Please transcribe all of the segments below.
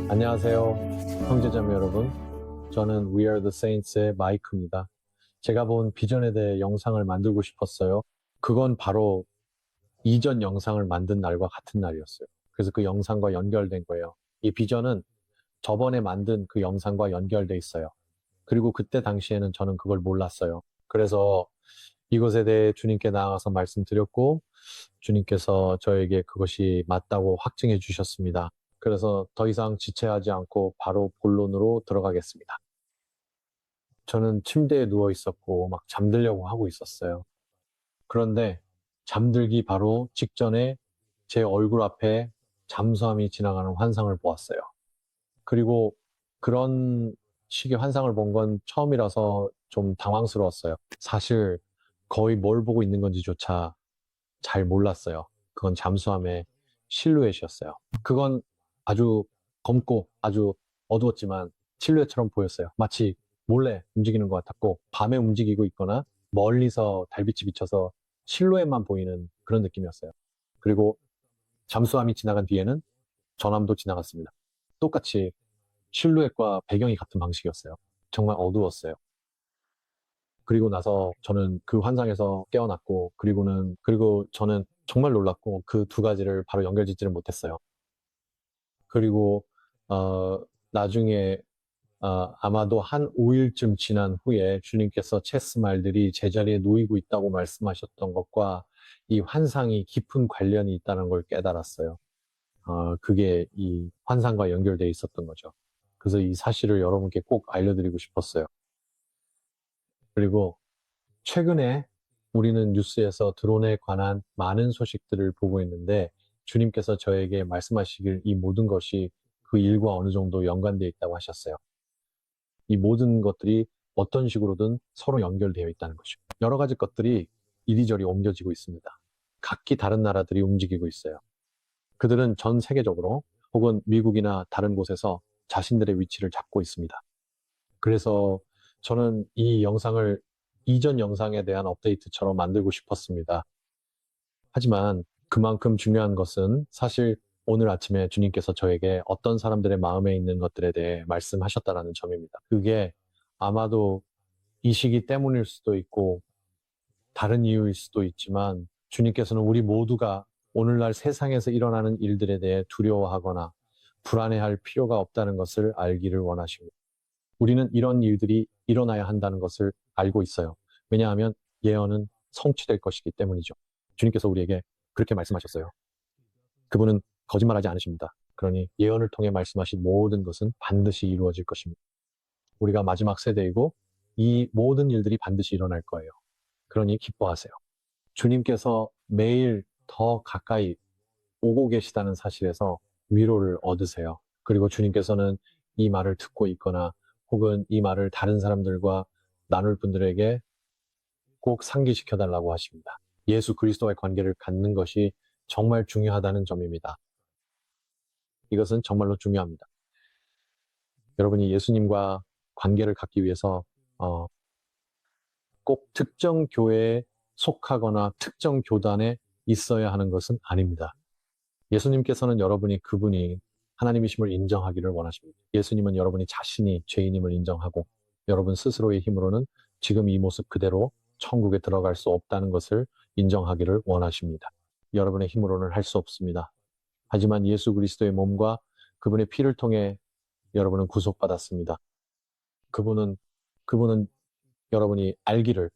안녕하세요, 형제자매 여러분. 저는 We Are the Saints의 마이크입니다. 제가 본 비전에 대해 영상을 만들고 싶었어요. 그건 바로 이전 영상을 만든 날과 같은 날이었어요. 그래서 그 영상과 연결된 거예요. 이 비전은 저번에 만든 그 영상과 연결돼 있어요. 그리고 그때 당시에는 저는 그걸 몰랐어요. 그래서 이것에 대해 주님께 나아가서 말씀드렸고, 주님께서 저에게 그것이 맞다고 확증해 주셨습니다. 그래서 더 이상 지체하지 않고 바로 본론으로 들어가겠습니다. 저는 침대에 누워 있었고 막 잠들려고 하고 있었어요. 그런데 잠들기 바로 직전에 제 얼굴 앞에 잠수함이 지나가는 환상을 보았어요. 그리고 그런 식의 환상을 본 건 처음이라서 좀 당황스러웠어요. 사실 거의 뭘 보고 있는 건지조차 잘 몰랐어요. 그건 잠수함의 실루엣이었어요. 그건 아주 검고 아주 어두웠지만 실루엣처럼 보였어요. 마치 몰래 움직이는 것 같았고, 밤에 움직이고 있거나 멀리서 달빛이 비쳐서 실루엣만 보이는 그런 느낌이었어요. 그리고 잠수함이 지나간 뒤에는 전함도 지나갔습니다. 똑같이 실루엣과 배경이 같은 방식이었어요. 정말 어두웠어요. 그리고 나서 저는 그 환상에서 깨어났고, 그리고 저는 정말 놀랐고, 그 두 가지를 바로 연결짓지를 못했어요. 그리고, 나중에, 아마도 한 5일쯤 지난 후에 주님께서 체스 말들이 제자리에 놓이고 있다고 말씀하셨던 것과 이 환상이 깊은 관련이 있다는 걸 깨달았어요. 그게 이 환상과 연결되어 있었던 거죠. 그래서 이 사실을 여러분께 꼭 알려드리고 싶었어요. 그리고 최근에 우리는 뉴스에서 드론에 관한 많은 소식들을 보고 있는데, 주님께서 저에게 말씀하시길 이 모든 것이 그 일과 어느 정도 연관되어 있다고 하셨어요. 이 모든 것들이 어떤 식으로든 서로 연결되어 있다는 거죠. 여러 가지 것들이 이리저리 옮겨지고 있습니다. 각기 다른 나라들이 움직이고 있어요. 그들은 전 세계적으로 혹은 미국이나 다른 곳에서 자신들의 위치를 잡고 있습니다. 그래서 저는 이 영상을 이전 영상에 대한 업데이트처럼 만들고 싶었습니다. 하지만 그만큼 중요한 것은 사실 오늘 아침에 주님께서 저에게 어떤 사람들의 마음에 있는 것들에 대해 말씀하셨다는 점입니다. 그게 아마도 이 시기 때문일 수도 있고 다른 이유일 수도 있지만, 주님께서는 우리 모두가 오늘날 세상에서 일어나는 일들에 대해 두려워하거나 불안해할 필요가 없다는 것을 알기를 원하십니다. 우리는 이런 일들이 일어나야 한다는 것을 알고 있어요. 왜냐하면 예언은 성취될 것이기 때문이죠. 주님께서 우리에게 그렇게 말씀하셨어요. 그분은 거짓말하지 않으십니다. 그러니 예언을 통해 말씀하신 모든 것은 반드시 이루어질 것입니다. 우리가 마지막 세대이고 이 모든 일들이 반드시 일어날 거예요. 그러니 기뻐하세요. 주님께서 매일 더 가까이 오고 계시다는 사실에서 위로를 얻으세요. 그리고 주님께서는 이 말을 듣고 있거나 혹은 이 말을 다른 사람들과 나눌 분들에게 꼭 상기시켜 달라고 하십니다. 예수 그리스도와의 관계를 갖는 것이 정말 중요하다는 점입니다. 이것은 정말로 중요합니다. 여러분이 예수님과 관계를 갖기 위해서 꼭 특정 교회에 속하거나 특정 교단에 있어야 하는 것은 아닙니다. 예수님께서는 여러분이 그분이 하나님이심을 인정하기를 원하십니다. 예수님은 여러분이 자신이 죄인임을 인정하고 여러분 스스로의 힘으로는 지금 이 모습 그대로 천국에 들어갈 수 없다는 것을 인정하기를 원하십니다. 여러분의 힘으로는 할 수 없습니다. 하지만 예수 그리스도의 몸과 그분의 피를 통해 여러분은 구속받았습니다. 그분은 여러분이 알기를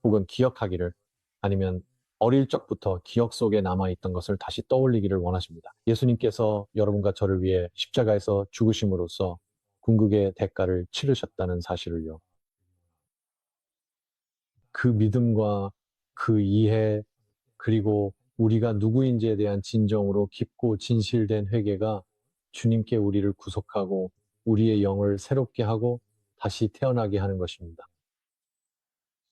혹은 기억하기를, 아니면 어릴 적부터 기억 속에 남아있던 것을 다시 떠올리기를 원하십니다. 예수님께서 여러분과 저를 위해 십자가에서 죽으심으로써 궁극의 대가를 치르셨다는 사실을요. 그 믿음과 그 이해, 그리고 우리가 누구인지에 대한 진정으로 깊고 진실된 회개가 주님께 우리를 구속하고 우리의 영을 새롭게 하고 다시 태어나게 하는 것입니다.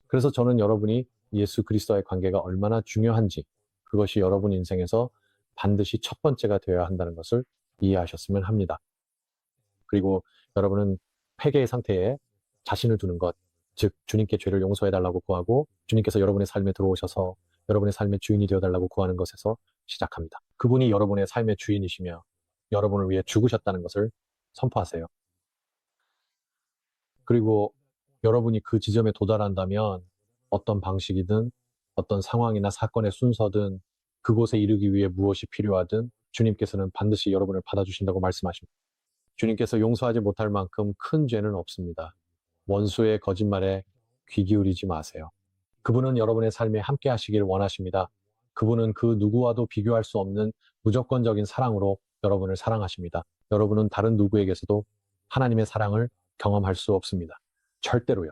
그래서 저는 여러분이 예수 그리스도와의 관계가 얼마나 중요한지, 그것이 여러분 인생에서 반드시 첫 번째가 되어야 한다는 것을 이해하셨으면 합니다. 그리고 여러분은 회개의 상태에 자신을 두는 것, 즉 주님께 죄를 용서해달라고 구하고 주님께서 여러분의 삶에 들어오셔서 여러분의 삶의 주인이 되어달라고 구하는 것에서 시작합니다. 그분이 여러분의 삶의 주인이시며 여러분을 위해 죽으셨다는 것을 선포하세요. 그리고 여러분이 그 지점에 도달한다면 어떤 방식이든 어떤 상황이나 사건의 순서든 그곳에 이르기 위해 무엇이 필요하든 주님께서는 반드시 여러분을 받아주신다고 말씀하십니다. 주님께서 용서하지 못할 만큼 큰 죄는 없습니다. 원수의 거짓말에 귀 기울이지 마세요. 그분은 여러분의 삶에 함께 하시길 원하십니다. 그분은 그 누구와도 비교할 수 없는 무조건적인 사랑으로 여러분을 사랑하십니다. 여러분은 다른 누구에게서도 하나님의 사랑을 경험할 수 없습니다. 절대로요.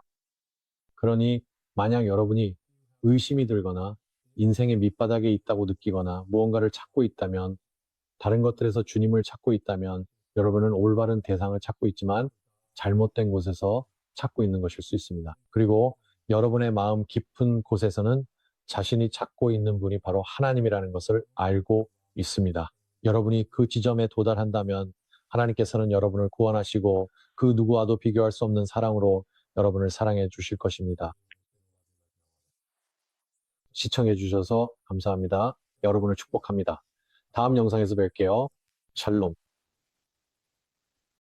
그러니 만약 여러분이 의심이 들거나 인생의 밑바닥에 있다고 느끼거나 무언가를 찾고 있다면, 다른 것들에서 주님을 찾고 있다면 여러분은 올바른 대상을 찾고 있지만 잘못된 곳에서 찾고 있는 것일 수 있습니다. 그리고 여러분의 마음 깊은 곳에서는 자신이 찾고 있는 분이 바로 하나님이라는 것을 알고 있습니다. 여러분이 그 지점에 도달한다면 하나님께서는 여러분을 구원하시고 그 누구와도 비교할 수 없는 사랑으로 여러분을 사랑해 주실 것입니다. 시청해 주셔서 감사합니다. 여러분을 축복합니다. 다음 영상에서 뵐게요. 샬롬.